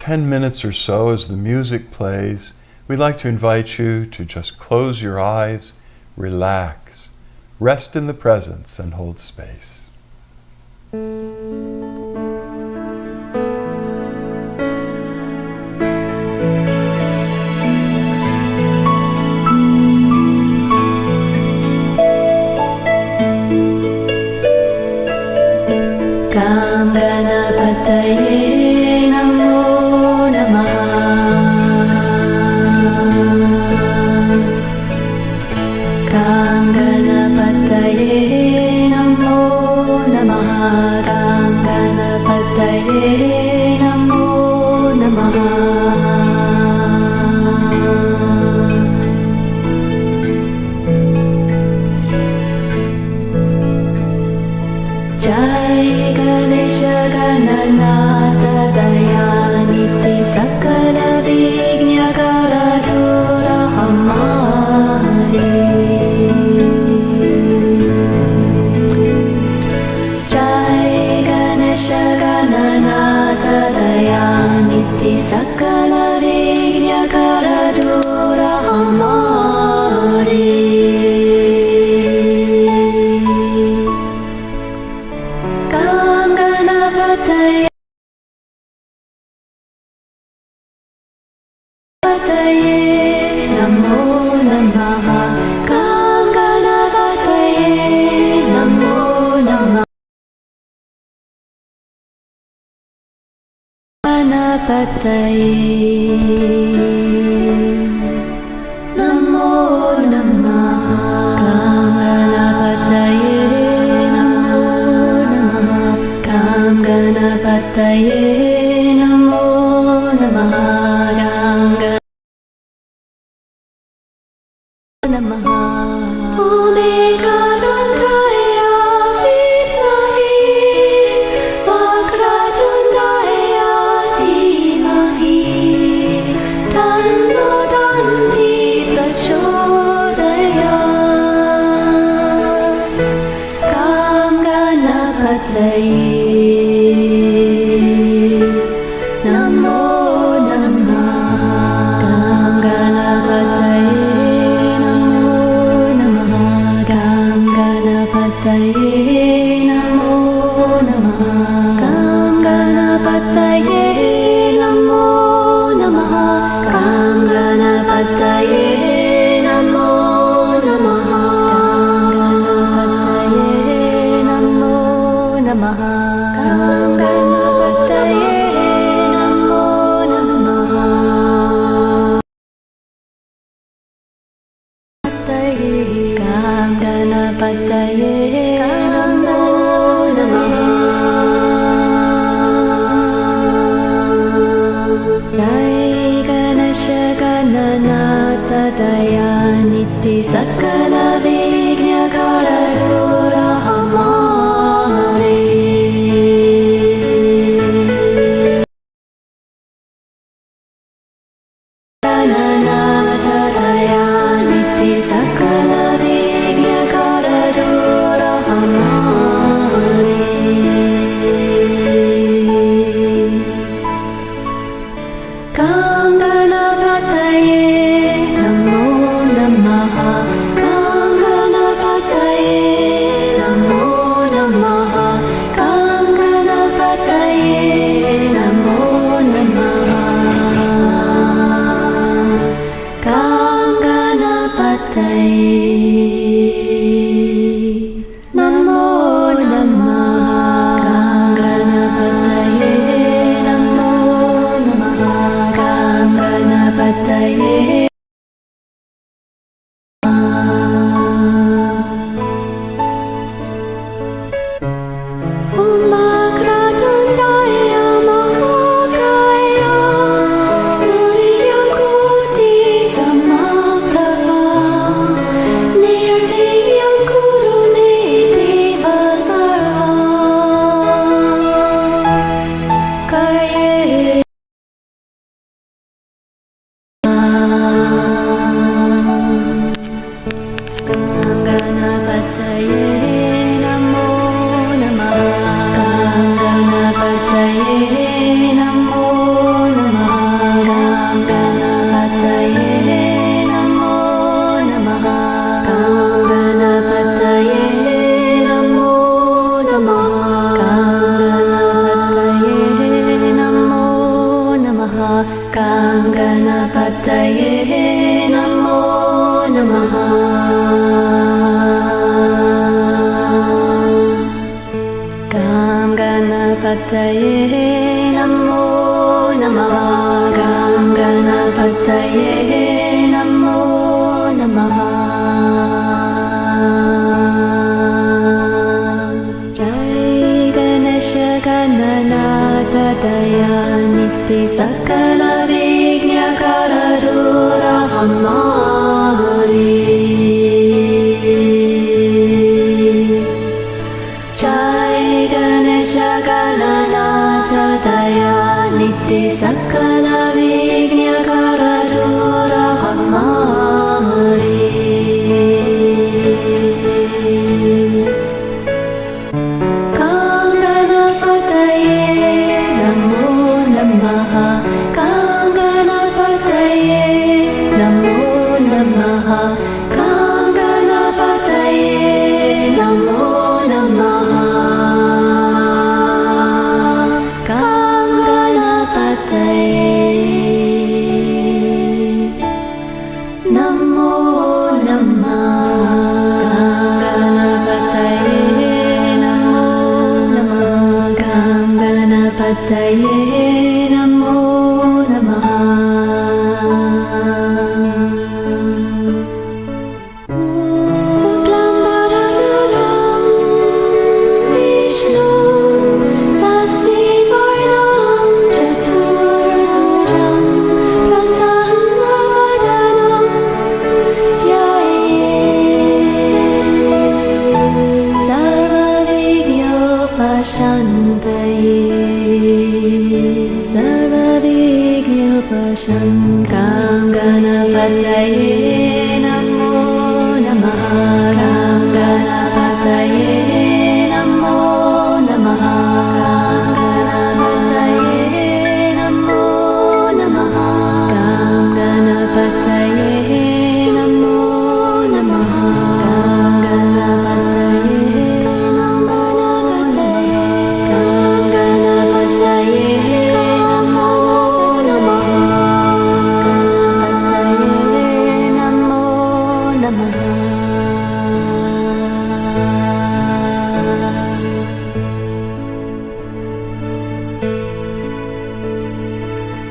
10 minutes or so as the music plays, we'd like to invite you to just close your eyes, relax, rest in the presence, and hold space. Ganapataye namo namaha. Ganapataye namo namaha. Ganapataye namo namaha. Jai Ganesha Gananatha Dayaniti Sakala Vignya Karadura Hamare. Jai Ganesha Gananatha Dayaniti Sakala Vignya Karadura Hamare. Ganapataye namo namaha. Ganapataye namo namaha. Ganapataye namo namaha. Ganapataye namo namaha. Namaha. Omega Dantaya Vidmahi Vakratundaya Dhimahi Tanno Danti Prachodayat. Ganapataye namo namaha. Ganapataye namo namaha. Ganapataye namo namaha. Ganapataye namo namaha. Ganapataye namo namaha. Ganapataye namo namaha. Ganapataye namo namaha. Jai Ganesha Gananatha Dayaniti Sakala Vignya Karadura Hamare. Gananatha Dayaniti Sakala Vignya Karadura Hamare. Ganapataye namo namaha. Ganapataye Ganapataye Namo Namaha. Gam Ganapataye Namo Namaha. Gam Ganapataye Namo Namaha. Jai Ganesha Gananata Dayaniti Sakala Vignakara Dura Hamari. Jai Ganesha Gananata Dayaniti Sakala Vignakara Dura Hamari. Ganapataye Namo Namaha. Suklam Bharadram Vishnu Sasivarnam Chaturvujam Prasannavadaram Dhyaye Sarvavignyopashantaye. Gam Ganapataye Namo Namaha. Gam Ganapataye Namo Namaha. Gam Ganapataye Namo Namaha. Gam Ganapataye Namo Namaha. Gam Ganapataye Namo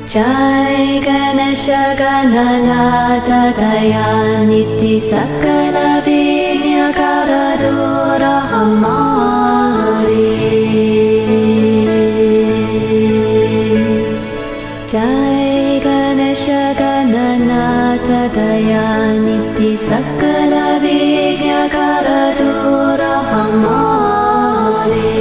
Jai Ganesha Gananata Dayaniti Sakala Vignakara Dura Hamari. Jai Ganesha Gananata Dayaniti Sakala Vignakara Dura Hamari.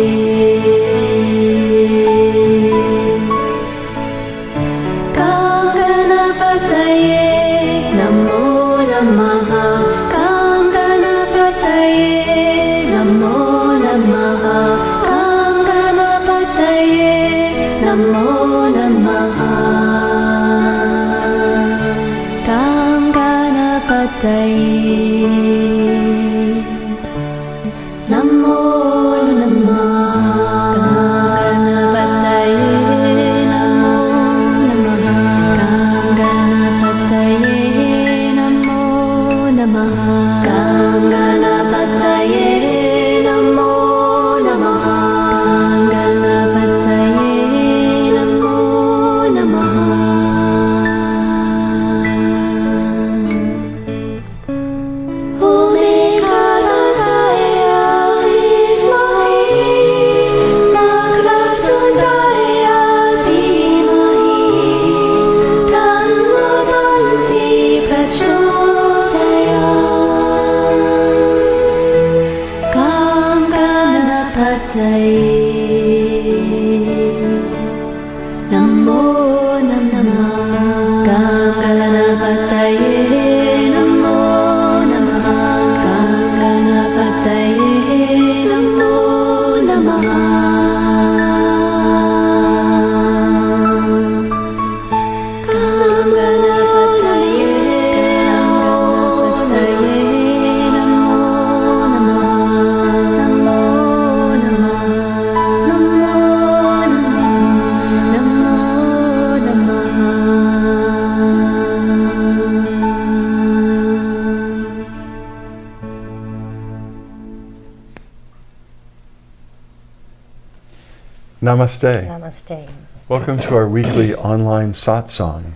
Namaste. Namaste. Welcome to our weekly online satsang.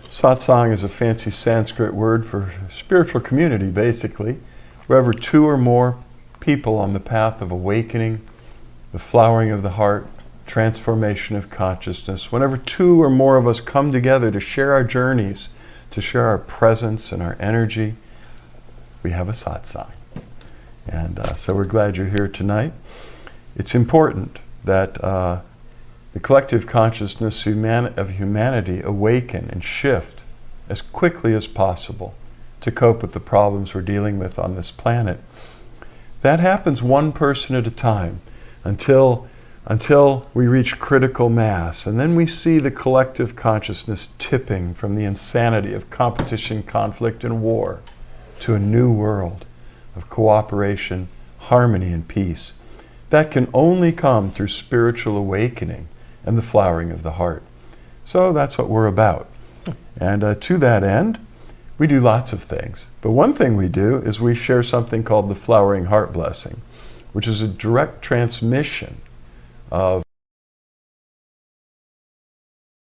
Satsang is a fancy Sanskrit word for spiritual community, basically. Wherever two or more people on the path of awakening, the flowering of the heart, transformation of consciousness, whenever two or more of us come together to share our journeys, to share our presence and our energy, we have a satsang. And so we're glad you're here tonight. It's important that the collective consciousness of humanity awaken and shift as quickly as possible to cope with the problems we're dealing with on this planet. That happens one person at a time until we reach critical mass, and then we see the collective consciousness tipping from the insanity of competition, conflict, and war to a new world of cooperation, harmony, and peace. That can only come through spiritual awakening and the flowering of the heart. So that's what we're about. And to that end, we do lots of things. But one thing we do is we share something called the Flowering Heart Blessing, which is a direct transmission of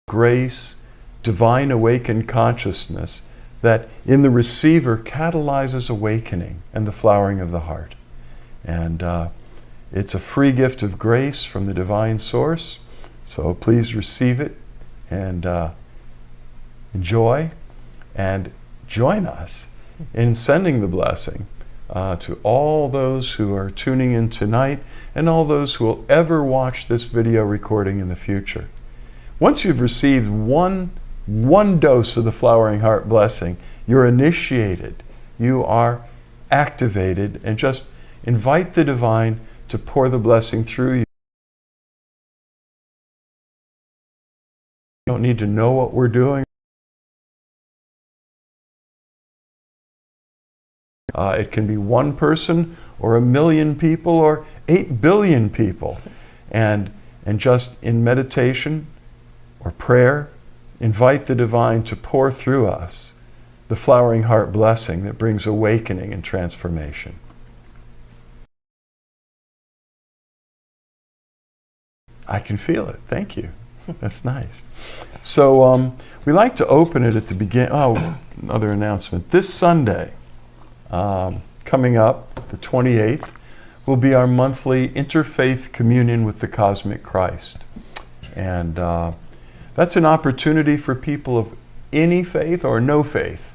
grace, divine awakened consciousness that in the receiver catalyzes awakening and the flowering of the heart. And it's a free gift of grace from the divine source. So please receive it and enjoy and join us in sending the blessing to all those who are tuning in tonight and all those who will ever watch this video recording in the future. Once you've received one dose of the Flowering Heart Blessing, you're initiated, you are activated, and just invite the divine to pour the blessing through you. You don't need to know what we're doing. It can be one person or 1 million people or 8 billion people. And just in meditation or prayer, invite the divine to pour through us the Flowering Heart Blessing that brings awakening and transformation. I can feel it. Thank you. That's nice. So we like to open it at the beginning. Oh, another announcement. This Sunday, coming up, the 28th, will be our monthly interfaith communion with the Cosmic Christ. And that's an opportunity for people of any faith or no faith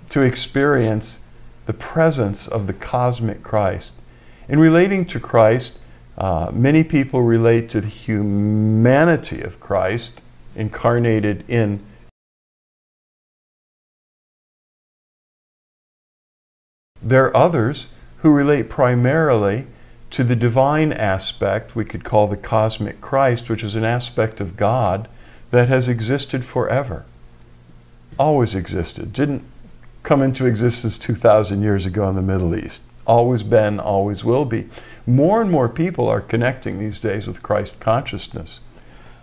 to experience the presence of the Cosmic Christ. In relating to Christ, many people relate to the humanity of Christ incarnated in. There are others who relate primarily to the divine aspect we could call the Cosmic Christ, which is an aspect of God that has existed forever. Always existed. Didn't come into existence 2,000 years ago in the Middle East. Always been, always will be. More and more people are connecting these days with Christ consciousness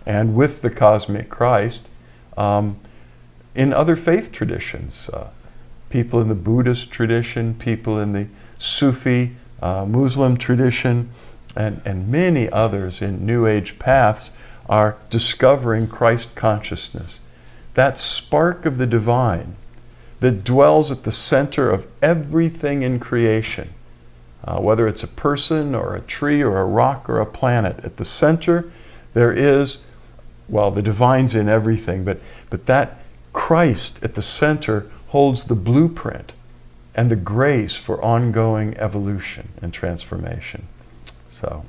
and with the Cosmic Christ in other faith traditions. People in the Buddhist tradition, people in the Sufi Muslim tradition, and many others in New Age paths are discovering Christ consciousness. That spark of the divine that dwells at the center of everything in creation, whether it's a person or a tree or a rock or a planet. At the center there is, well, the divine's in everything, but that Christ at the center holds the blueprint and the grace for ongoing evolution and transformation. So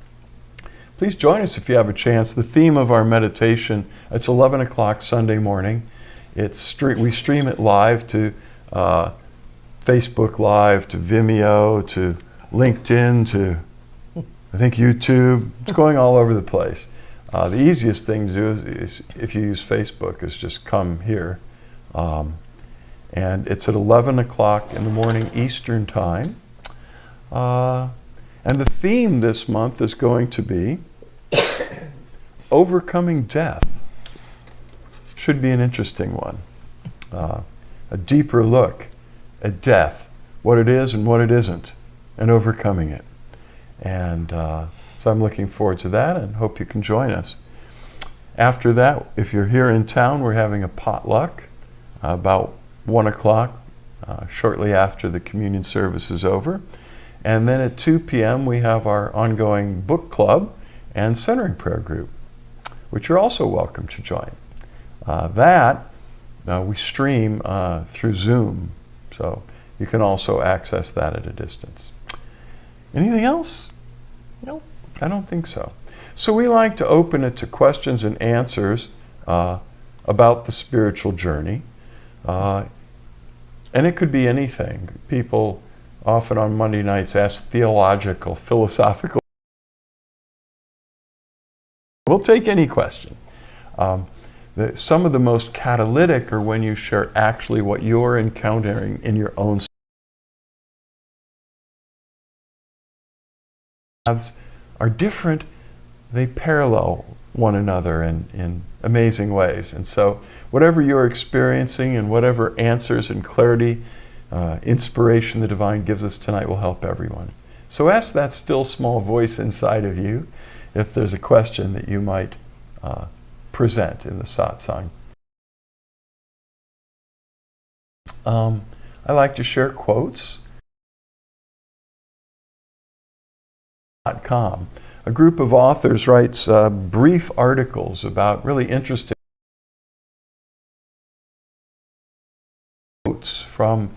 please join us if you have a chance. The theme of our meditation, it's 11 o'clock Sunday morning. We stream it live to Facebook Live, to Vimeo, to LinkedIn, to I think YouTube. It's going all over the place. The easiest thing to do is if you use Facebook, is just come here. And it's at 11 o'clock in the morning Eastern Time. And the theme this month is going to be overcoming death. Should be an interesting one. A deeper look at death, what it is and what it isn't, and overcoming it. And so So I'm looking forward to that and hope you can join us. After that, if you're here in town, we're having a potluck about 1 o'clock, shortly after the communion service is over. And then at 2 p.m. we have our ongoing book club and centering prayer group, which you're also welcome to join. We stream through Zoom, so you can also access that at a distance. Anything else? No, I don't think so. So we like to open it to questions and answers about the spiritual journey. And it could be anything. People often on Monday nights ask theological, philosophical. We'll take any question. Some of the most catalytic are when you share actually what you're encountering in your own paths are different. They parallel one another in amazing ways. And so whatever you're experiencing and whatever answers and clarity, inspiration the divine gives us tonight will help everyone. So ask that still small voice inside of you if there's a question that you might present in the satsang. I like to share quotes. A group of authors writes brief articles about really interesting quotes from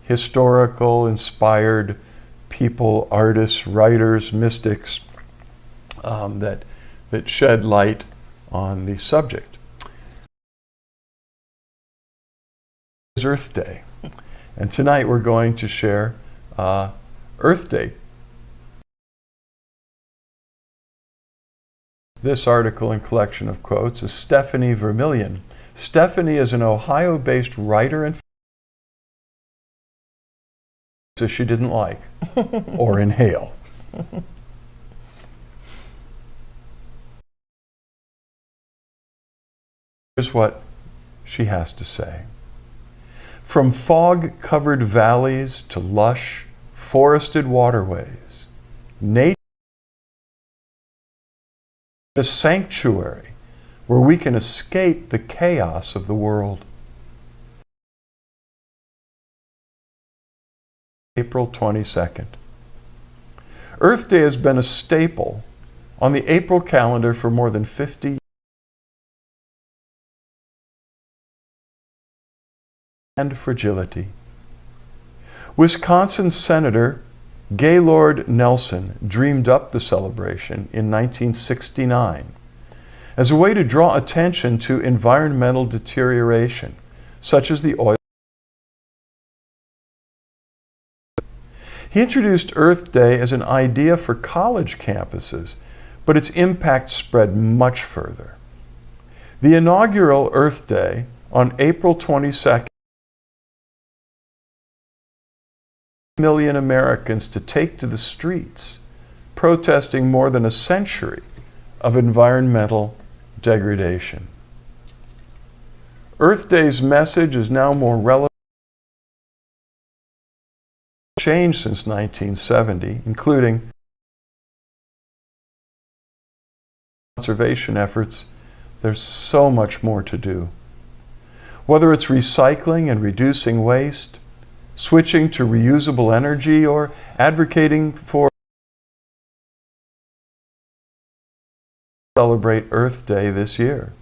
historical, inspired people, artists, writers, mystics that shed light on the subject. It's Earth Day, and tonight we're going to share Earth Day. This article and collection of quotes is Stephanie Vermillion. Stephanie is an Ohio-based writer and she didn't like or inhale. Here's what she has to say. From fog-covered valleys to lush, forested waterways, nature is a sanctuary where we can escape the chaos of the world. April 22nd. Earth Day has been a staple on the April calendar for more than 50 years. And fragility. Wisconsin Senator Gaylord Nelson dreamed up the celebration in 1969 as a way to draw attention to environmental deterioration, such as the oil. He introduced Earth Day as an idea for college campuses, but its impact spread much further. The inaugural Earth Day on April 22nd million Americans to take to the streets, protesting more than a century of environmental degradation. Earth Day's message is now more relevant. Changed since 1970, including conservation efforts. There's so much more to do. Whether it's recycling and reducing waste, switching to reusable energy, or advocating for celebrate Earth Day this year.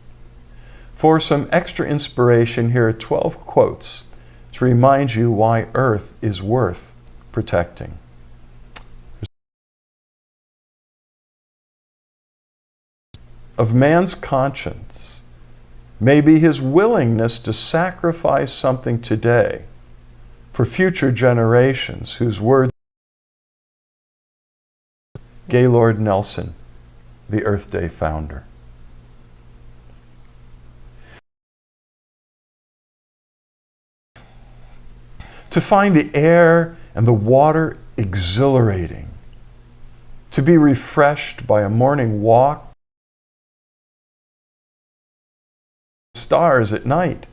For some extra inspiration, here are 12 quotes to remind you why Earth is worth protecting. Of man's conscience may be his willingness to sacrifice something today for future generations whose words. Gaylord Nelson, the Earth Day founder. To find the air and the water exhilarating, to be refreshed by a morning walk, stars at night,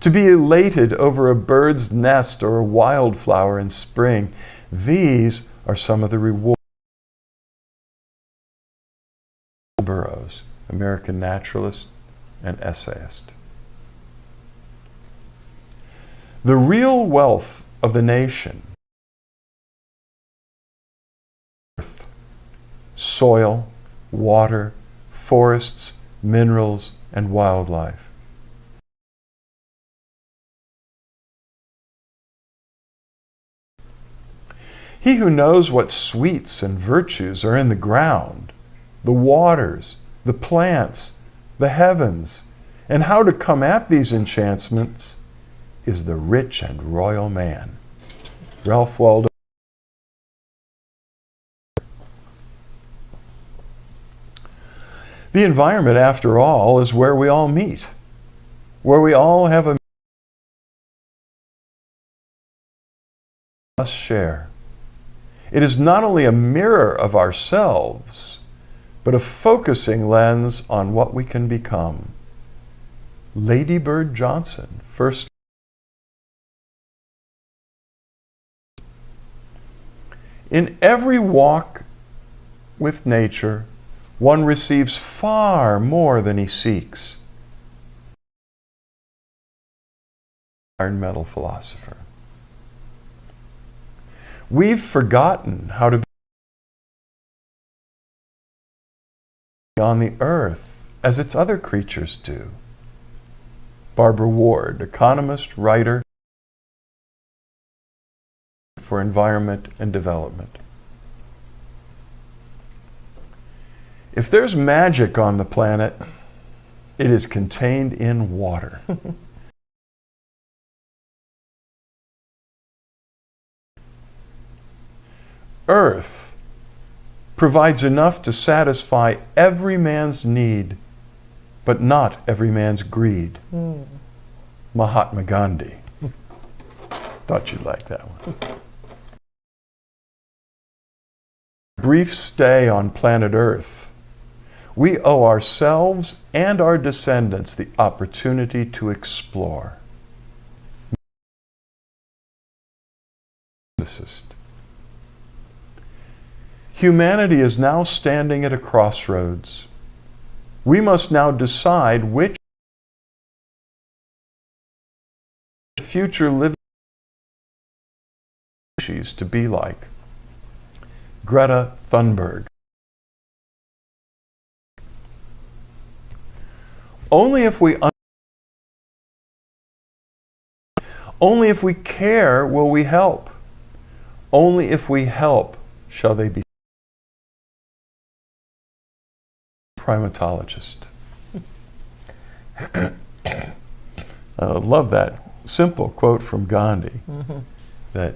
to be elated over a bird's nest or a wildflower in spring. These are some of the rewards. Burroughs, American naturalist and essayist. The real wealth of the nation: earth, soil, water, forests, minerals, and wildlife. He who knows what sweets and virtues are in the ground, the waters, the plants, the heavens, and how to come at these enchantments is the rich and royal man. Ralph Waldo. The environment, after all, is where we all meet, where we all have a must share. It is not only a mirror of ourselves, but a focusing lens on what we can become. Lady Bird Johnson, first. In every walk with nature, one receives far more than he seeks. Environmental philosopher. We've forgotten how to be on the earth as its other creatures do. Barbara Ward, economist, writer for environment and development. If there's magic on the planet, it is contained in water. Earth provides enough to satisfy every man's need, but not every man's greed. Mahatma Gandhi. Thought you'd like that one. Brief stay on planet Earth. We owe ourselves and our descendants the opportunity to explore. Humanity is now standing at a crossroads. We must now decide which future living species to be like. Greta Thunberg. Only if we care will we help. Only if we help shall they be. Primatologist. I love that simple quote from Gandhi, that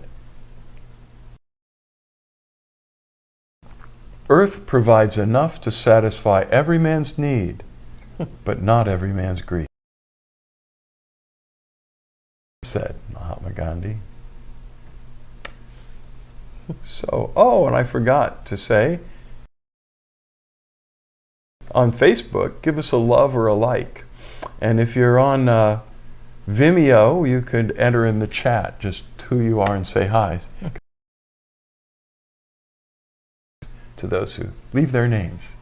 Earth provides enough to satisfy every man's need, but not every man's greed. Said Mahatma Gandhi. So, and I forgot to say, on Facebook, give us a love or a like. And if you're on Vimeo, you could enter in the chat just who you are and say hi. To those who leave their names.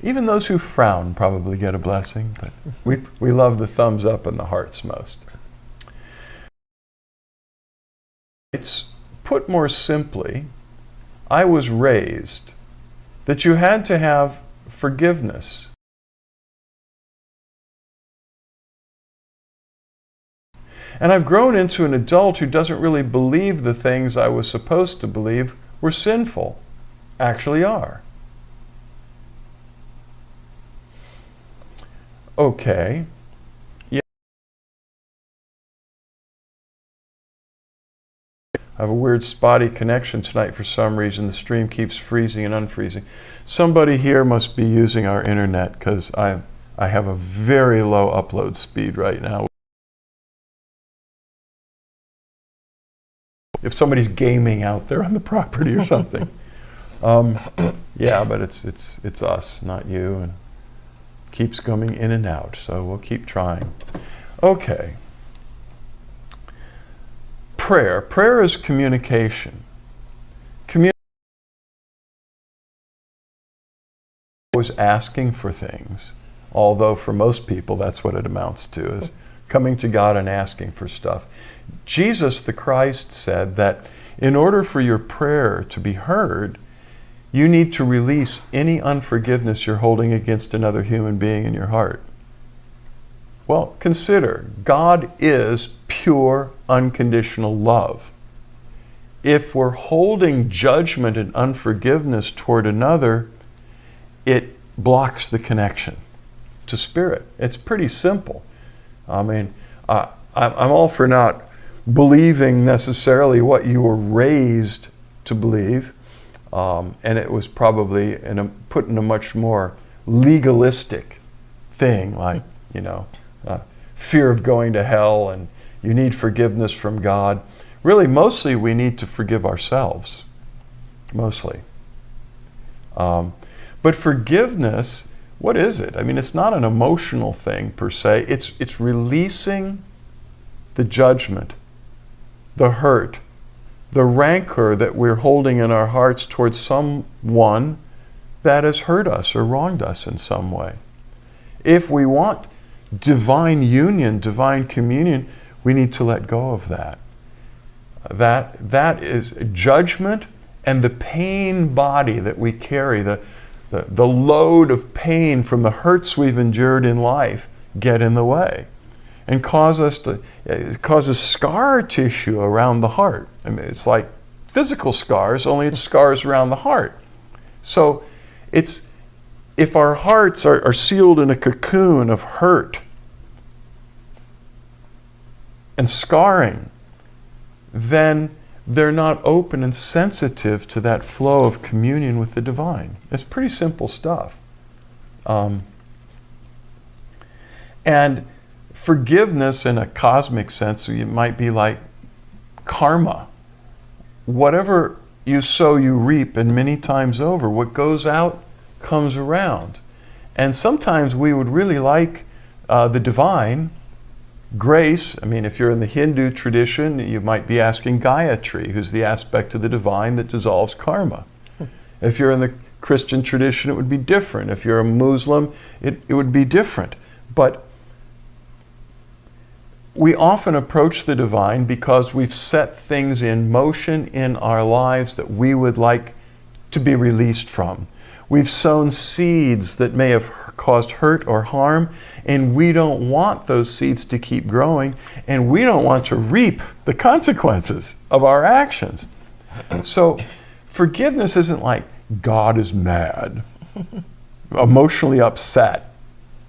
Even those who frown probably get a blessing, but we love the thumbs up and the hearts most. It's put more simply, I was raised that you had to have forgiveness. And I've grown into an adult who doesn't really believe the things I was supposed to believe were sinful actually are. Okay. Yeah. I have a weird spotty connection tonight for some reason. The stream keeps freezing and unfreezing. Somebody here must be using our internet, because I have a very low upload speed right now. If somebody's gaming out there on the property or something. Yeah, but it's us, not you, and keeps coming in and out, so we'll keep trying. Okay. Prayer. Prayer is communication. was asking for things, although for most people that's what it amounts to, is coming to God and asking for stuff. Jesus the Christ said that in order for your prayer to be heard, you need to release any unforgiveness you're holding against another human being in your heart. Well, consider, God is pure, unconditional love. If we're holding judgment and unforgiveness toward another, it blocks the connection to spirit. It's pretty simple. I mean, I'm all for not believing necessarily what you were raised to believe, and it was probably put in a much more legalistic thing, like, fear of going to hell and you need forgiveness from God. Really, mostly we need to forgive ourselves, mostly. But forgiveness, what is it? I mean, it's not an emotional thing per se. It's releasing the judgment, the hurt, the rancor that we're holding in our hearts towards someone that has hurt us or wronged us in some way. If we want divine union, divine communion, we need to let go of that. That is judgment, and the pain body that we carry, the load of pain from the hurts we've endured in life get in the way and it causes scar tissue around the heart. I mean, it's like physical scars, only it's scars around the heart. So if our hearts are sealed in a cocoon of hurt and scarring, then they're not open and sensitive to that flow of communion with the divine. It's pretty simple stuff. And forgiveness in a cosmic sense, it might be like karma. Whatever you sow, you reap, and many times over. What goes out comes around. And sometimes we would really like the divine grace. I mean, if you're in the Hindu tradition, you might be asking Gayatri, who's the aspect of the divine that dissolves karma. If you're in the Christian tradition, it would be different. If you're a Muslim, it would be different. But we often approach the divine because we've set things in motion in our lives that we would like to be released from. We've sown seeds that may have caused hurt or harm, and we don't want those seeds to keep growing, and we don't want to reap the consequences of our actions. So forgiveness isn't like God is mad, emotionally upset,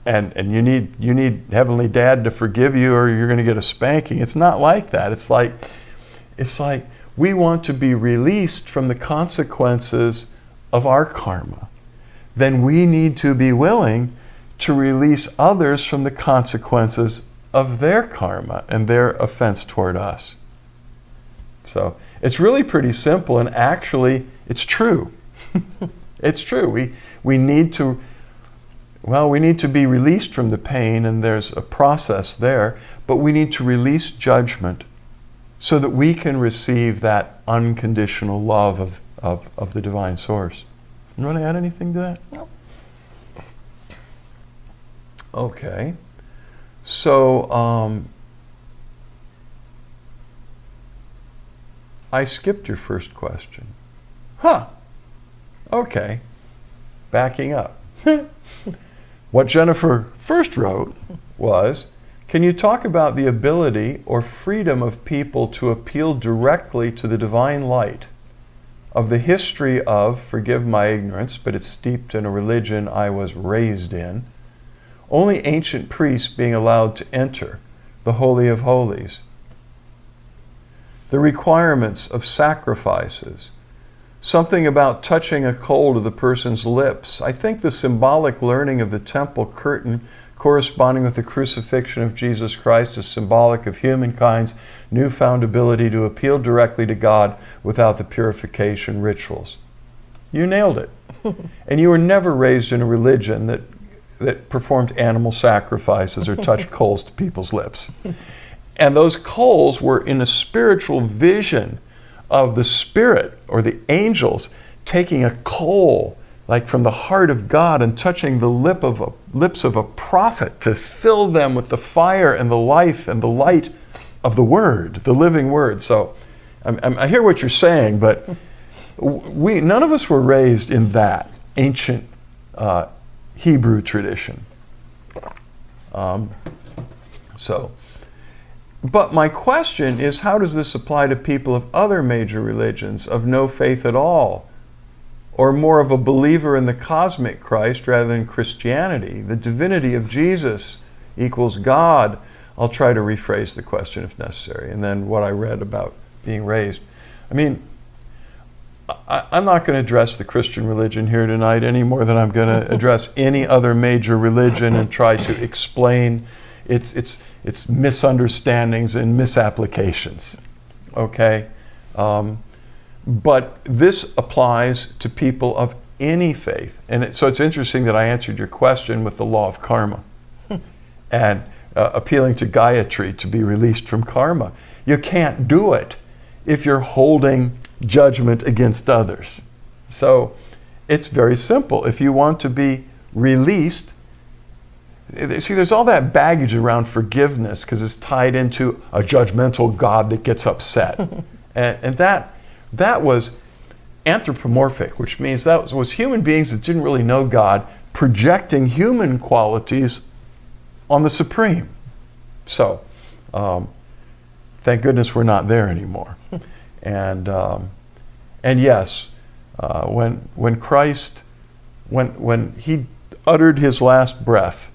and you need Heavenly Dad to forgive you or you're going to get a spanking. It's not like that. It's like we want to be released from the consequences of our karma. Then we need to be willing to release others from the consequences of their karma and their offense toward us. So it's really pretty simple, and actually it's true. It's true. We need to be released from the pain, and there's a process there, but we need to release judgment so that we can receive that unconditional love of the divine source. You want to add anything to that? No. Okay. So, I skipped your first question. Okay. Backing up. What Jennifer first wrote was, can you talk about the ability or freedom of people to appeal directly to the divine light of the history of, forgive my ignorance, but it's steeped in a religion I was raised in, only ancient priests being allowed to enter the Holy of Holies, the requirements of sacrifices, something about touching a coal to the person's lips. I think the symbolic learning of the temple curtain corresponding with the crucifixion of Jesus Christ is symbolic of humankind's newfound ability to appeal directly to God without the purification rituals. You nailed it. And you were never raised in a religion that performed animal sacrifices or touched coals to people's lips. And those coals were in a spiritual vision of the spirit or the angels taking a coal like from the heart of God and touching the lips of a prophet to fill them with the fire and the life and the light of the Word, the living Word. So I hear what you're saying, but none of us were raised in that ancient Hebrew tradition. But my question is, how does this apply to people of other major religions, of no faith at all, or more of a believer in the cosmic Christ rather than Christianity? The divinity of Jesus equals God. I'll try to rephrase the question if necessary, and then what I read about being raised. I mean, I'm not going to address the Christian religion here tonight any more than I'm going to address any other major religion and try to explain its misunderstandings and misapplications. Okay? But this applies to people of any faith. And so it's interesting that I answered your question with the law of karma and appealing to Gayatri to be released from karma. You can't do it if you're holding judgment against others. So it's very simple. If you want to be released, see, there's all that baggage around forgiveness because it's tied into a judgmental God that gets upset. and that was anthropomorphic, which means that was human beings that didn't really know God projecting human qualities on the Supreme. So thank goodness we're not there anymore. And yes, when Christ, when he uttered his last breath,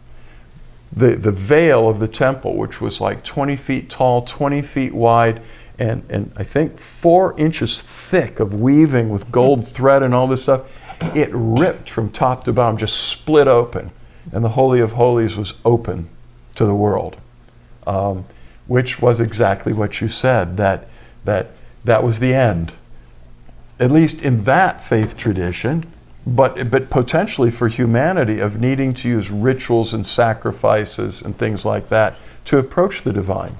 the veil of the temple, which was like 20 feet tall, 20 feet wide, and I think 4 inches thick of weaving with gold thread and all this stuff, it ripped from top to bottom, just split open. And the Holy of Holies was open to the world, which was exactly what you said, that was the end, at least in that faith tradition, but potentially for humanity, of needing to use rituals and sacrifices and things like that to approach the divine.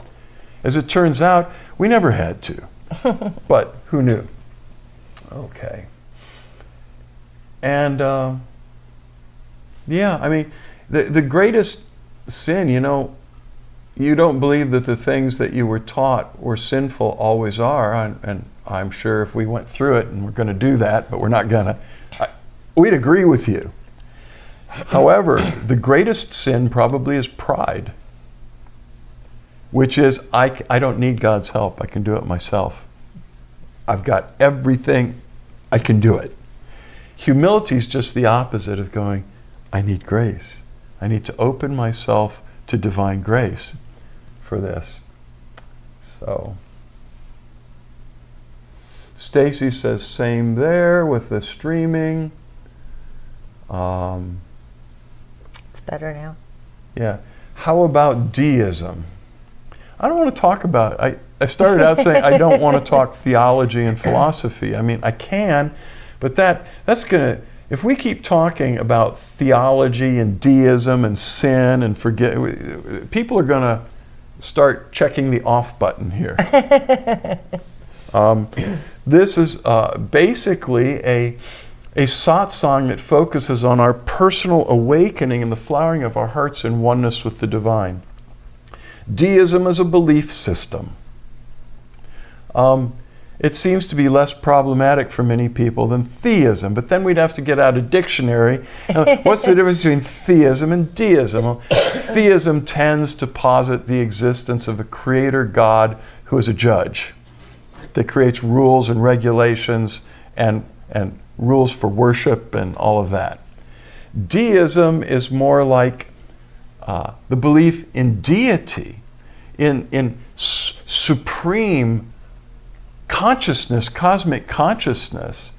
As it turns out, we never had to, but who knew? Okay. And yeah, I mean, the greatest sin, you don't believe that the things that you were taught were sinful always are, and I'm sure if we went through it, and we're going to do that, but we're not going to, we'd agree with you. However, the greatest sin probably is pride, which is, I don't need God's help, I can do it myself. I've got everything, I can do it. Humility is just the opposite of going, I need grace. I need to open myself to divine grace for this. So, Stacy says same there with the streaming. It's better now. Yeah. How about deism? I don't want to talk about it. I started out saying I don't want to talk theology and philosophy. I mean, I can, but that's going to, if we keep talking about theology and deism and sin and people are going to start checking the off button here. This is basically a satsang that focuses on our personal awakening and the flowering of our hearts in oneness with the divine. Deism is a belief system. It seems to be less problematic for many people than theism, but then we'd have to get out a dictionary. What's the difference between theism and deism? Well, theism tends to posit the existence of a creator God who is a judge, that creates rules and regulations and rules for worship and all of that. Deism is more like the belief in deity, in supreme consciousness, cosmic consciousness,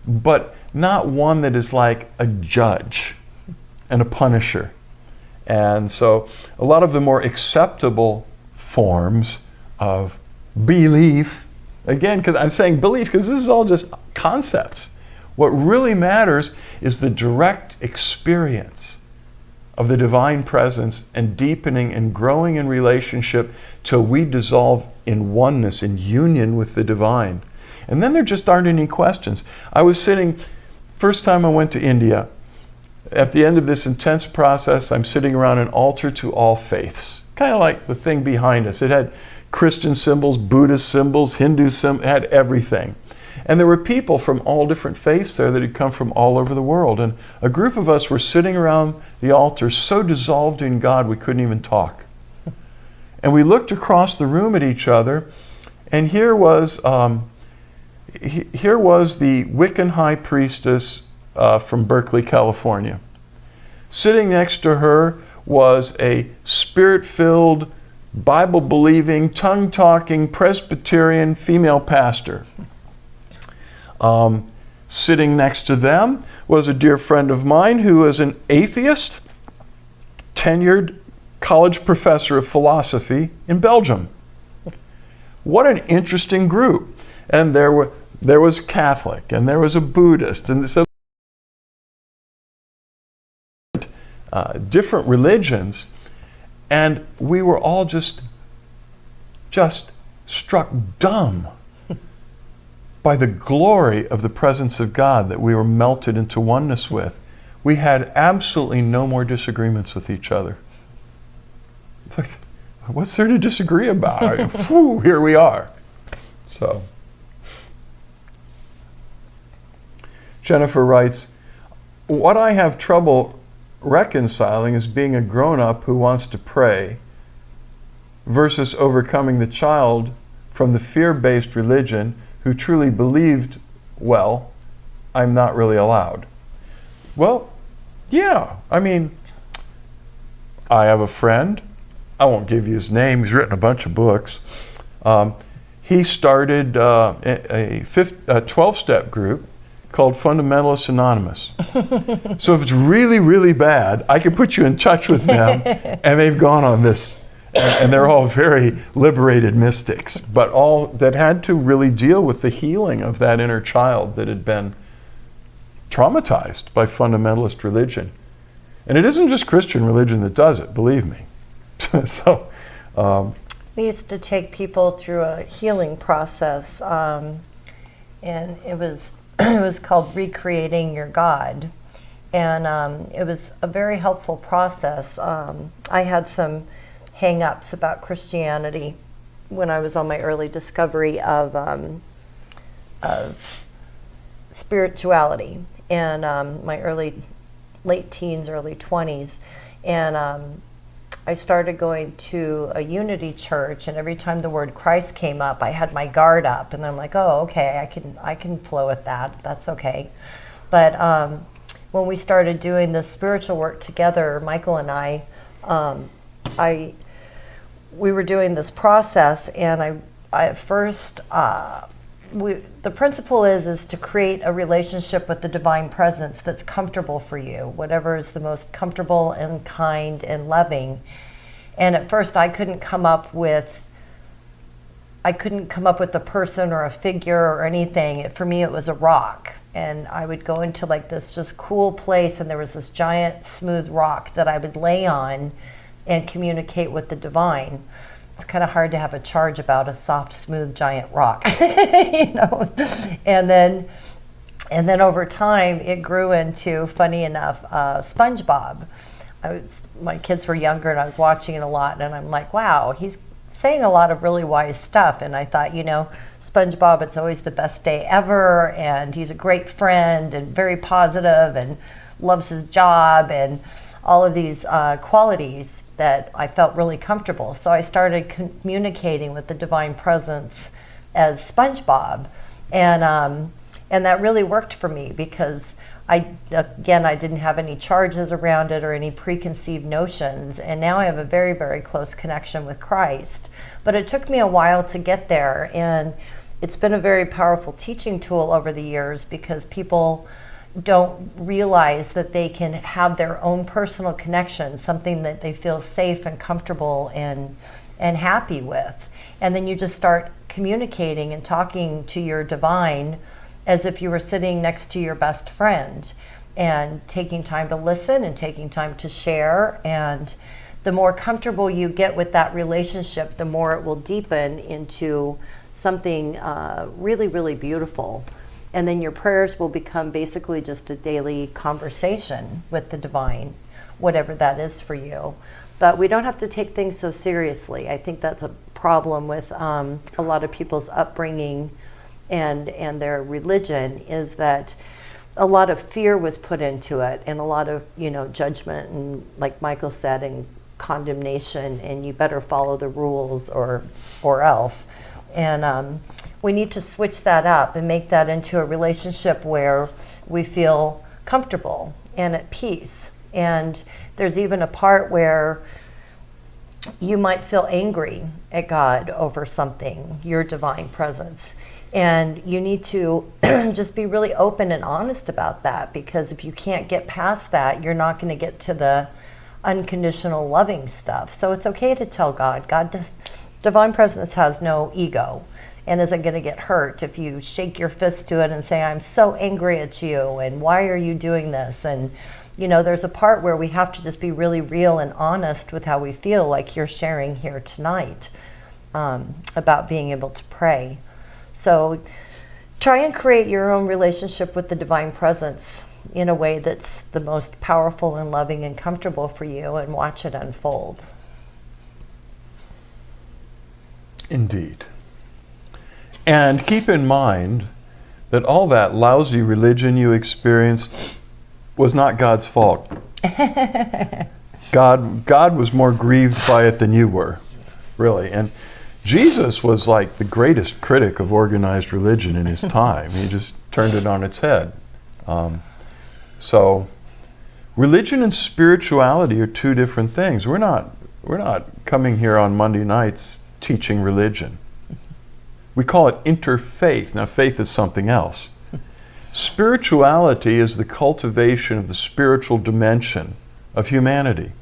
but not one that is like a judge and a punisher. And so a lot of the more acceptable forms of belief, again, because I'm saying belief because this is all just concepts. What really matters is the direct experience of the divine presence and deepening and growing in relationship till we dissolve in oneness, in union with the divine. And then there just aren't any questions. I was sitting First time I went to India, at the end of this intense process, I'm sitting around an altar to all faiths, kind of like the thing behind us. It had Christian symbols, Buddhist symbols, Hindu symbols, it had everything. And there were people from all different faiths there that had come from all over the world. And a group of us were sitting around the altar so dissolved in God we couldn't even talk. And we looked across the room at each other, and here was the Wiccan high priestess from Berkeley, California. Sitting next to her was a spirit-filled, Bible-believing, tongue-talking Presbyterian female pastor. Sitting next to them was a dear friend of mine who was an atheist, tenured college professor of philosophy in Belgium. What an interesting group. And there was Catholic, and there was a Buddhist, and so different religions, and we were all just struck dumb by the glory of the presence of God that we were melted into oneness with. We had absolutely no more disagreements with each other. What's there to disagree about? Whew, here we are. So, Jennifer writes, what I have trouble reconciling is being a grown-up who wants to pray versus overcoming the child from the fear-based religion who truly believed, well, I'm not really allowed. Well, yeah, I mean, I have a friend, I won't give you his name, he's written a bunch of books. He started a 12-step group called Fundamentalists Anonymous. So if it's really, really bad, I can put you in touch with them, and they've gone on this. And they're all very liberated mystics, but all that had to really deal with the healing of that inner child that had been traumatized by fundamentalist religion. And it isn't just Christian religion that does it, believe me. So, we used to take people through a healing process, and it was it was called Recreating Your God, and it was a very helpful process. I had some hang-ups about Christianity when I was on my early discovery of spirituality, and my late teens, early 20s, and I started going to a unity church, and every time the word Christ came up, I had my guard up, and I'm like, oh, okay, I can flow with that. That's okay. But when we started doing this spiritual work together, Michael and we were doing this process, and I at first, the principle is to create a relationship with the divine presence that's comfortable for you, whatever is the most comfortable and kind and loving. And at first I couldn't come up with a person or a figure or anything. For me, it was a rock. And I would go into like this just cool place, and there was this giant smooth rock that I would lay on and communicate with the divine. It's kind of hard to have a charge about a soft, smooth, giant rock, you know. And then over time, it grew into, funny enough, SpongeBob. My kids were younger, and I was watching it a lot, and I'm like, wow, he's saying a lot of really wise stuff. And I thought, you know, SpongeBob, it's always the best day ever, and he's a great friend and very positive and loves his job and all of these qualities that I felt really comfortable. So I started communicating with the divine presence as SpongeBob, and that really worked for me because I didn't have any charges around it or any preconceived notions, and now I have a very, very close connection with Christ. But it took me a while to get there, and it's been a very powerful teaching tool over the years because people don't realize that they can have their own personal connection, something that they feel safe and comfortable and happy with. And then you just start communicating and talking to your divine as if you were sitting next to your best friend, and taking time to listen and taking time to share. And the more comfortable you get with that relationship, the more it will deepen into something really, really beautiful. And then your prayers will become basically just a daily conversation with the divine, whatever that is for you. But we don't have to take things so seriously. I think that's a problem with a lot of people's upbringing and their religion, is that a lot of fear was put into it, and a lot of, judgment, and like Michael said, and condemnation, and you better follow the rules or else. And we need to switch that up and make that into a relationship where we feel comfortable and at peace. And there's even a part where you might feel angry at God over something, your divine presence. And you need to just be really open and honest about that, because if you can't get past that, you're not going to get to the unconditional loving stuff. So it's okay to tell God. Divine presence has no ego and isn't going to get hurt if you shake your fist to it and say, I'm so angry at you, and why are you doing this? And there's a part where we have to just be really real and honest with how we feel, like you're sharing here tonight, about being able to pray. So try and create your own relationship with the divine presence in a way that's the most powerful and loving and comfortable for you, and watch it unfold. Indeed. And keep in mind that all that lousy religion you experienced was not God's fault. God was more grieved by it than you were, really. And Jesus was like the greatest critic of organized religion in his time. He just turned it on its head. So religion and spirituality are two different things. We're not coming here on Monday nights teaching religion. We call it interfaith. Now, faith is something else. Spirituality is the cultivation of the spiritual dimension of humanity.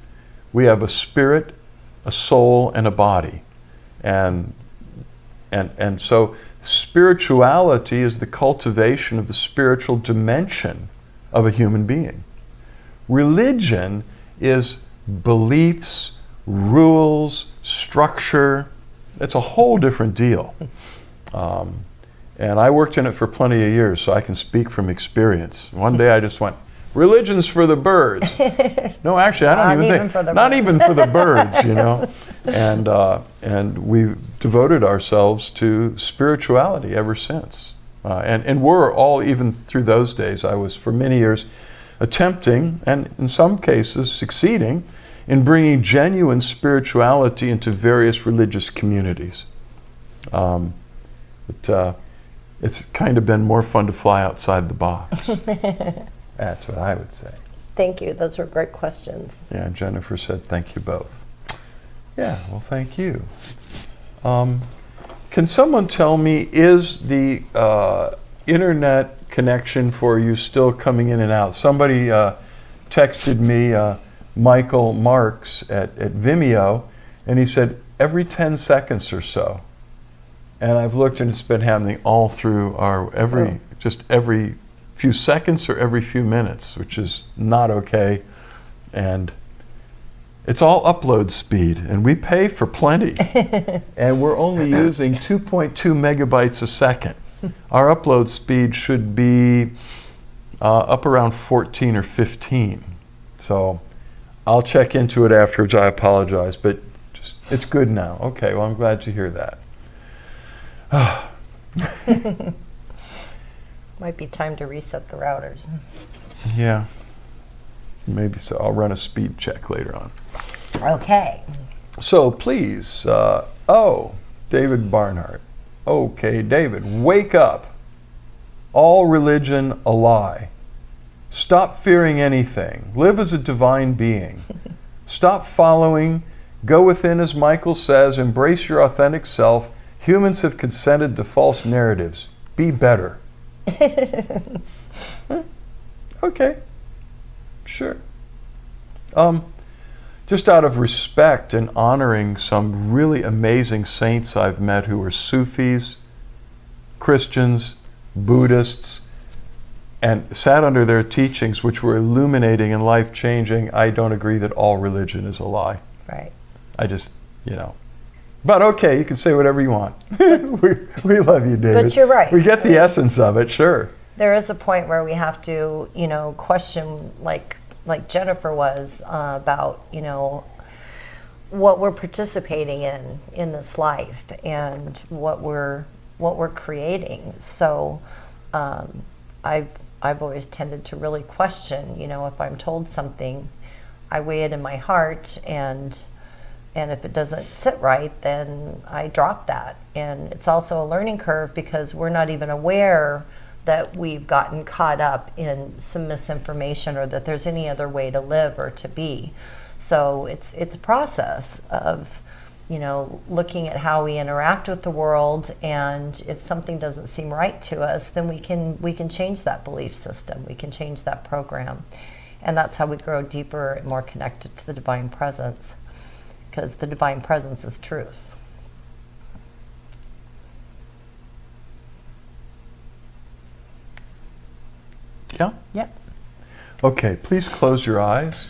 We have a spirit, a soul, and a body. And so spirituality is the cultivation of the spiritual dimension of a human being. Religion is beliefs, rules, structure. It's a whole different deal. And I worked in it for plenty of years, so I can speak from experience. One day I just went, religion's for the birds. No, actually, I don't even think, not even for the birds, And we devoted ourselves to spirituality ever since. And we're all, even through those days, I was for many years attempting, and in some cases succeeding, in bringing genuine spirituality into various religious communities. But it's kind of been more fun to fly outside the box. That's what I would say. Thank you. Those were great questions. Yeah, Jennifer said thank you both. Yeah, well, thank you. Can someone tell me, is the internet connection for you still coming in and out? Somebody texted me, Michael Marks at Vimeo, and he said every 10 seconds or so. And I've looked, and it's been happening all through every few seconds or every few minutes, which is not okay. And it's all upload speed, and we pay for plenty. And we're only using 2.2 megabytes a second. Our upload speed should be up around 14 or 15. So I'll check into it afterwards. I apologize, but it's good now. Okay, well, I'm glad to hear that. Might be time to reset the routers. Yeah, maybe so. I'll run a speed check later on. Okay. So please, David Barnhart. Okay, David, wake up. All religion a lie. Stop fearing anything. Live as a divine being. Stop following. Go within, as Michael says. Embrace your authentic self. Humans have consented to false narratives. Be better. Okay, sure. Just out of respect and honoring some really amazing saints I've met who are Sufis, Christians, Buddhists, and sat under their teachings, which were illuminating and life-changing, I don't agree that all religion is a lie. Right. I just, But okay, you can say whatever you want. we love you, David. But you're right. We get the essence of it, sure. there is a point where we have to, question, like Jennifer was, about, what we're participating in this life and what we're creating. So I've always tended to really question, if I'm told something, I weigh it in my heart, and if it doesn't sit right, then I drop that. And it's also a learning curve because we're not even aware that we've gotten caught up in some misinformation or that there's any other way to live or to be. So it's a process of, looking at how we interact with the world, and if something doesn't seem right to us, then we can change that belief system. We can change that program. And that's how we grow deeper and more connected to the Divine Presence, because the Divine Presence is truth. Yeah? Yep. Okay, please close your eyes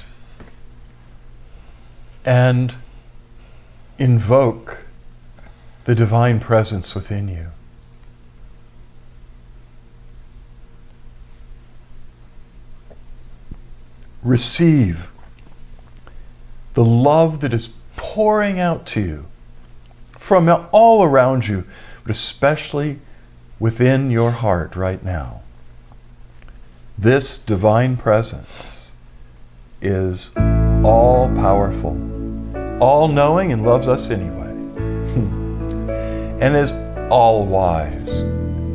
and invoke the Divine Presence within you. Receive the love that is pouring out to you from all around you, but especially within your heart right now. This Divine Presence is all-powerful, all-knowing, and loves us anyway. And is all-wise,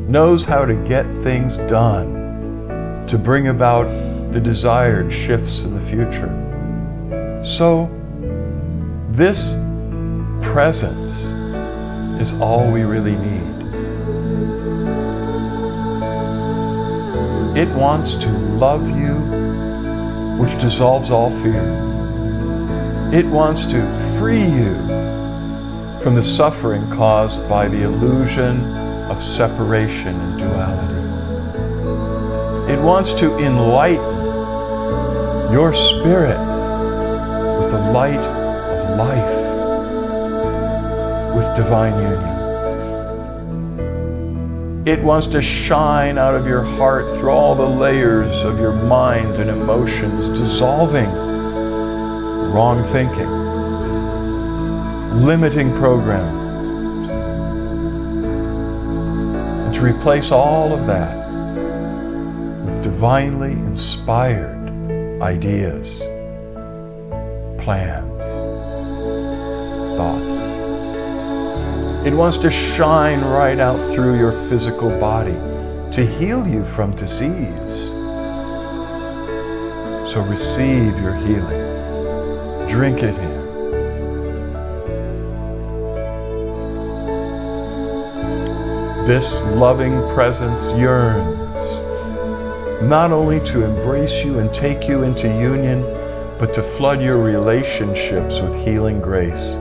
knows how to get things done to bring about the desired shifts in the future. So, this presence is all we really need. It wants to love you, which dissolves all fear. It wants to free you from the suffering caused by the illusion of separation and duality. It wants to enlighten your spirit with the light of life, with divine union. It wants to shine out of your heart through all the layers of your mind and emotions, dissolving wrong thinking, limiting programs, and to replace all of that with divinely inspired ideas, plans, thoughts. It wants to shine right out through your physical body to heal you from disease. So receive your healing. Drink it in. This loving presence yearns not only to embrace you and take you into union, but to flood your relationships with healing grace,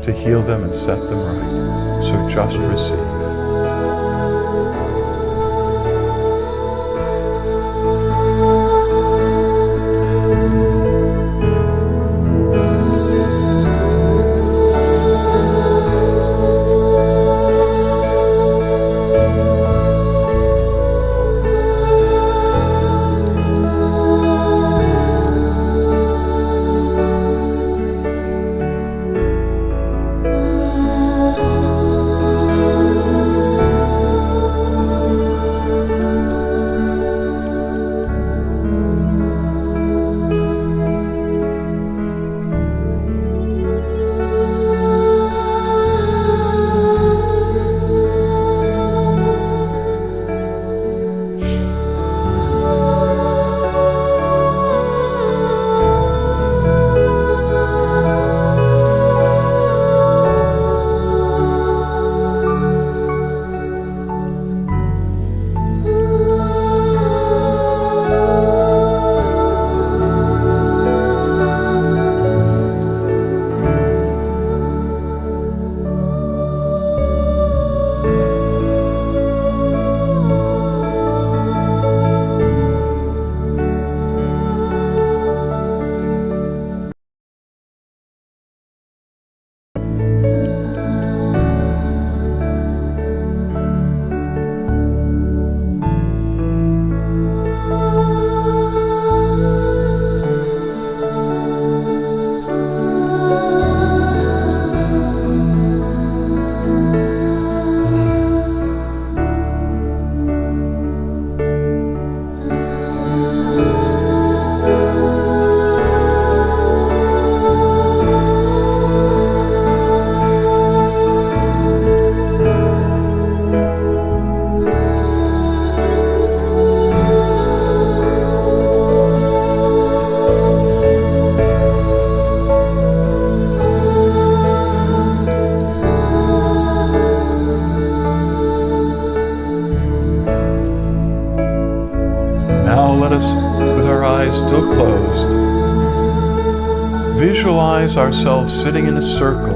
to heal them and set them right. So just receive. eyes still closed, visualize ourselves sitting in a circle.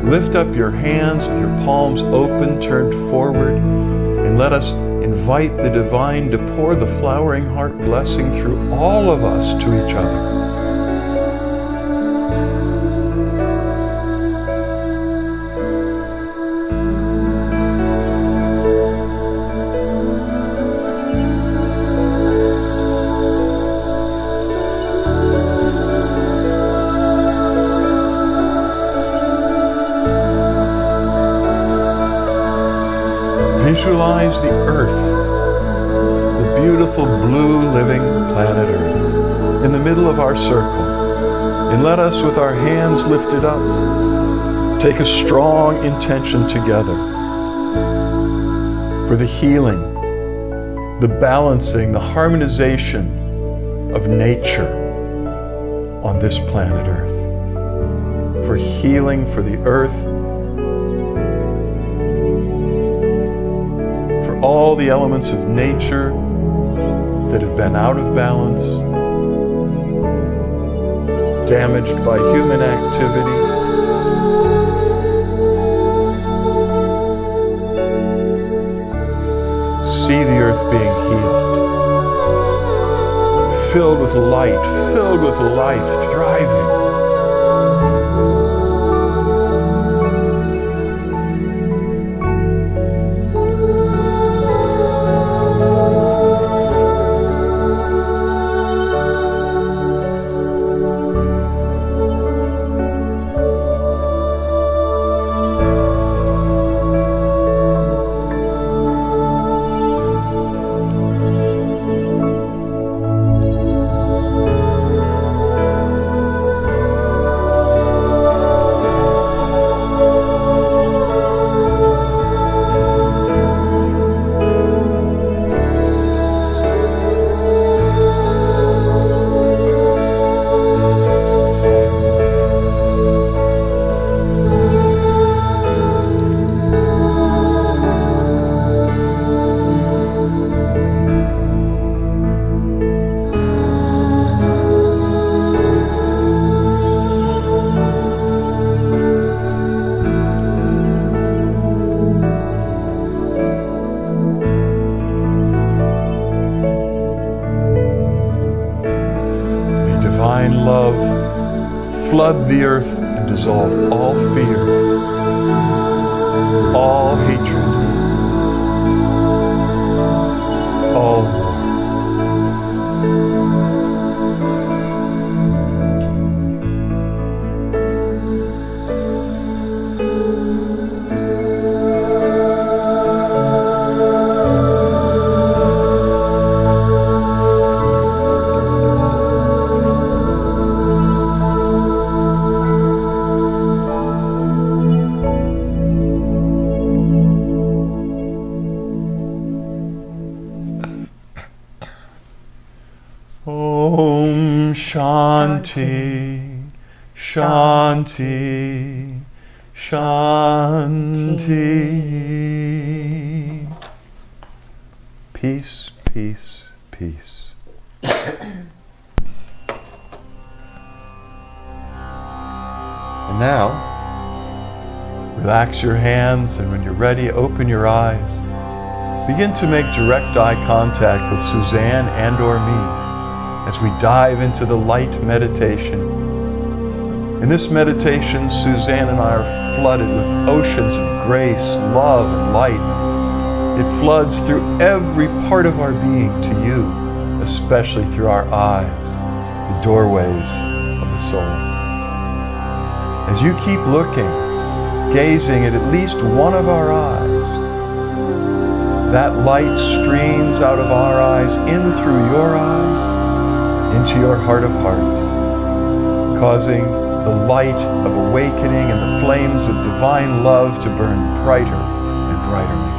Lift up your hands with your palms open, turned forward, and let us invite the divine to pour the flowering heart blessing through all of us to each other. Visualize the Earth, the beautiful blue living planet Earth, in the middle of our circle. And let us, with our hands lifted up, take a strong intention together for the healing, the balancing, the harmonization of nature on this planet Earth. For healing for the Earth, all the elements of nature that have been out of balance, damaged by human activity. See the earth being healed, filled with light, filled with life, thriving. Love, flood the earth and dissolve all fear, all hatred, all war. Om Shanti, Shanti, Shanti. Peace, peace, peace. And now, relax your hands, and when you're ready, open your eyes. Begin to make direct eye contact with Suzanne and or me as we dive into the light meditation. In this meditation, Suzanne and I are flooded with oceans of grace, love, and light. It floods through every part of our being to you, especially through our eyes, the doorways of the soul. As you keep looking, gazing at least one of our eyes, that light streams out of our eyes, in through your eyes, into your heart of hearts, causing the light of awakening and the flames of divine love to burn brighter and brighter within.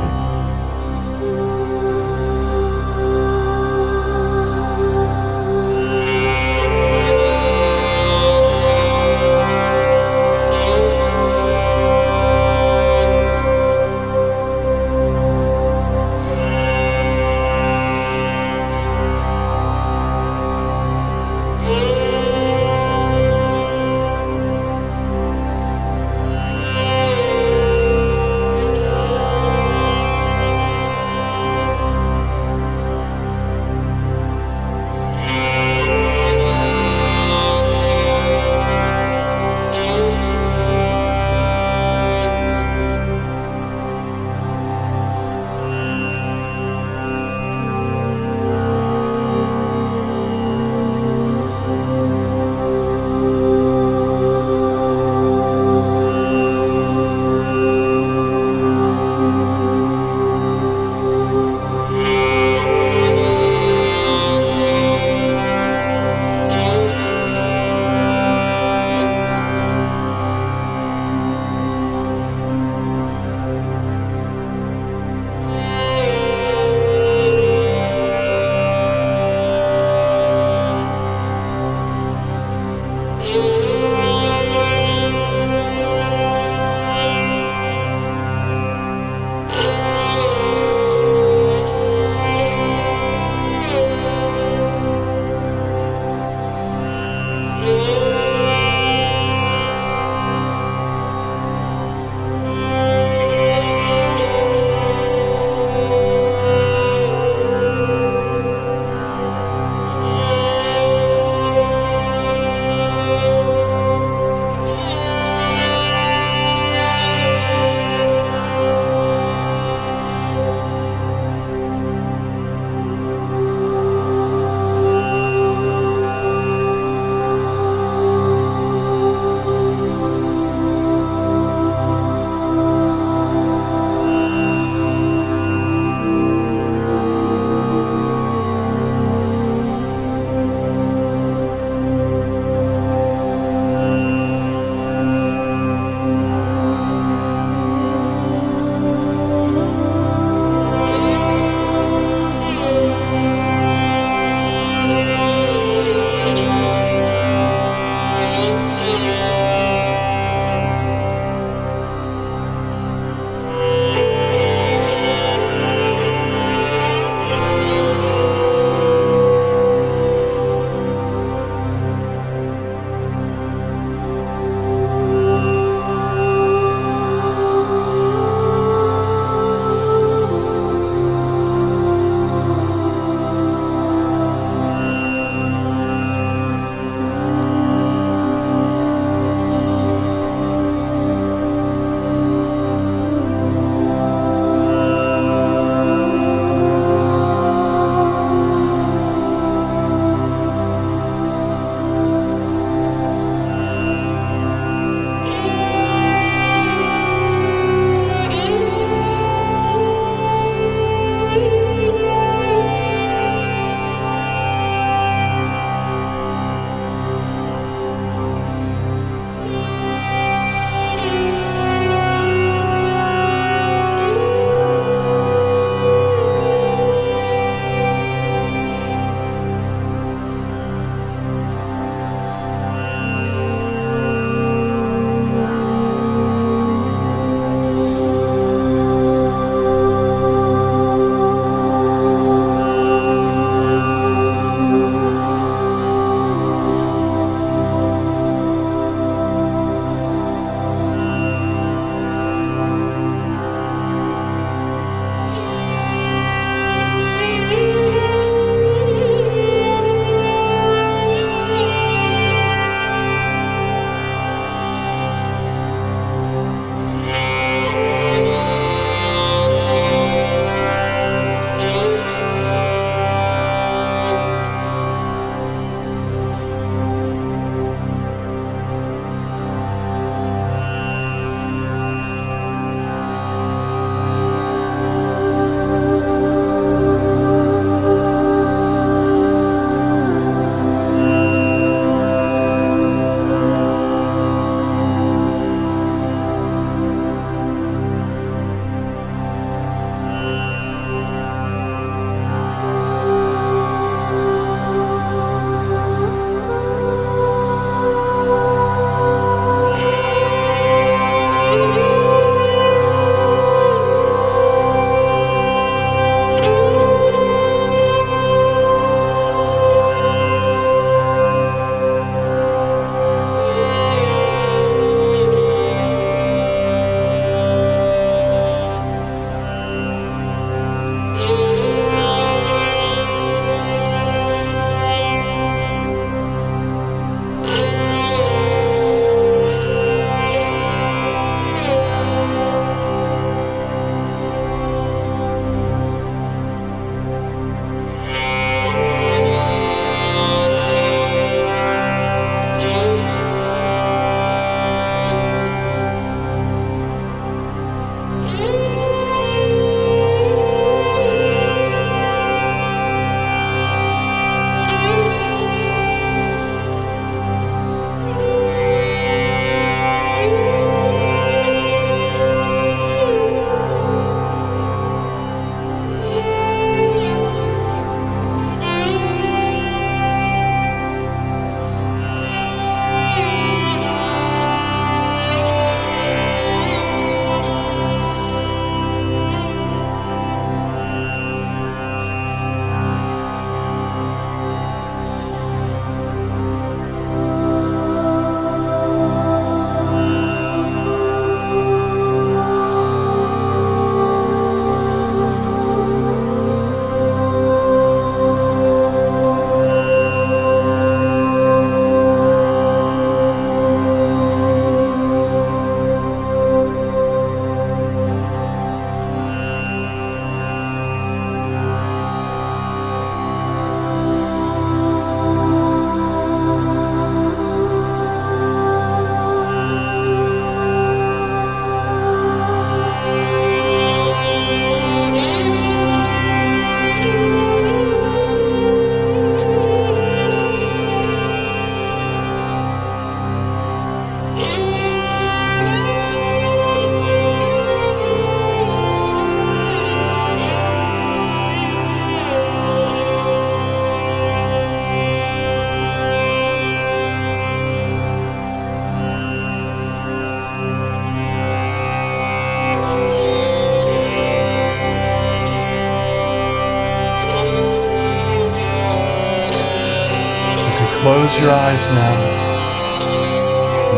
your eyes now.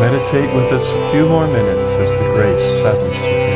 Meditate with us a few more minutes as the grace settles within.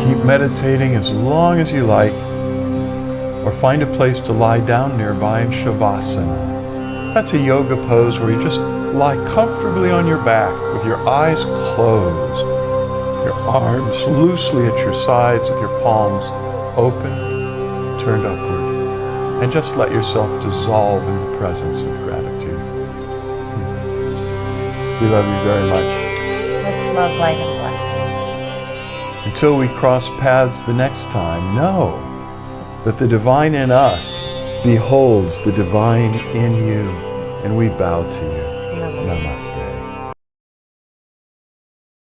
Keep meditating as long as you like, or find a place to lie down nearby in Shavasana. That's a yoga pose where you just lie comfortably on your back with your eyes closed, your arms loosely at your sides with your palms open, turned upward, and just let yourself dissolve in the presence of gratitude. We love you very much. Much love, light, and blessings. Until we cross paths the next time, know that the divine in us beholds the divine in you, and we bow to you. Namaste. Namaste.